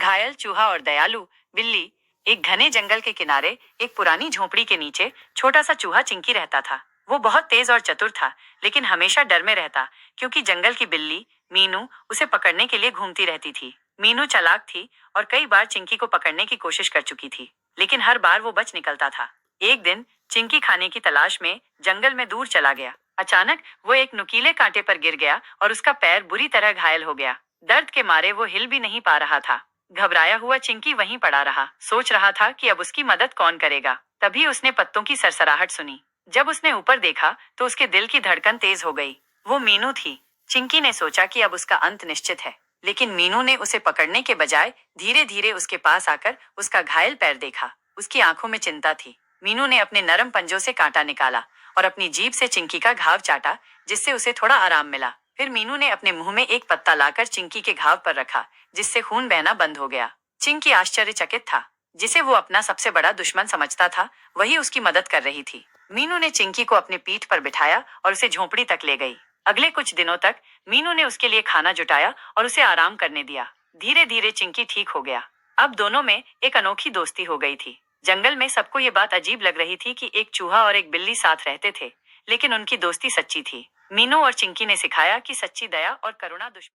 घायल चूहा और दयालु बिल्ली। एक घने जंगल के किनारे एक पुरानी झोपड़ी के नीचे छोटा सा चूहा चिंकी रहता था। वो बहुत तेज और चतुर था, लेकिन हमेशा डर में रहता, क्योंकि जंगल की बिल्ली मीनू उसे पकड़ने के लिए घूमती रहती थी। मीनू चालाक थी और कई बार चिंकी को पकड़ने की कोशिश कर चुकी थी, लेकिन हर बार वो बच निकलता था। एक दिन चिंकी खाने की तलाश में जंगल में दूर चला गया। अचानक वो एक नुकीले कांटे पर गिर गया और उसका पैर बुरी तरह घायल हो गया। दर्द के मारे वो हिल भी नहीं पा रहा था। घबराया हुआ चिंकी वहीं पड़ा रहा, सोच रहा था कि अब उसकी मदद कौन करेगा। तभी उसने पत्तों की सरसराहट सुनी। जब उसने ऊपर देखा तो उसके दिल की धड़कन तेज हो गई। वो मीनू थी। चिंकी ने सोचा कि अब उसका अंत निश्चित है, लेकिन मीनू ने उसे पकड़ने के बजाय धीरे धीरे उसके पास आकर उसका घायल पैर देखा। उसकी आंखों में चिंता थी। मीनू ने अपने नरम पंजों से कांटा निकाला और अपनी जीभ से चिंकी का घाव चाटा, जिससे उसे थोड़ा आराम मिला। फिर मीनू ने अपने मुंह में एक पत्ता लाकर चिंकी के घाव पर रखा, जिससे खून बहना बंद हो गया। चिंकी आश्चर्यचकित था। जिसे वो अपना सबसे बड़ा दुश्मन समझता था, वही उसकी मदद कर रही थी। मीनू ने चिंकी को अपनी पीठ पर बिठाया और उसे झोंपड़ी तक ले गई। अगले कुछ दिनों तक मीनू ने उसके लिए खाना जुटाया और उसे आराम करने दिया। धीरे धीरे चिंकी ठीक हो गया। अब दोनों में एक अनोखी दोस्ती हो गई थी। जंगल में सबको ये बात अजीब लग रही थी कि एक चूहा और एक बिल्ली साथ रहते थे, लेकिन उनकी दोस्ती सच्ची थी। मीनू और चिंकी ने सिखाया कि सच्ची दया और करुणा दुश्मन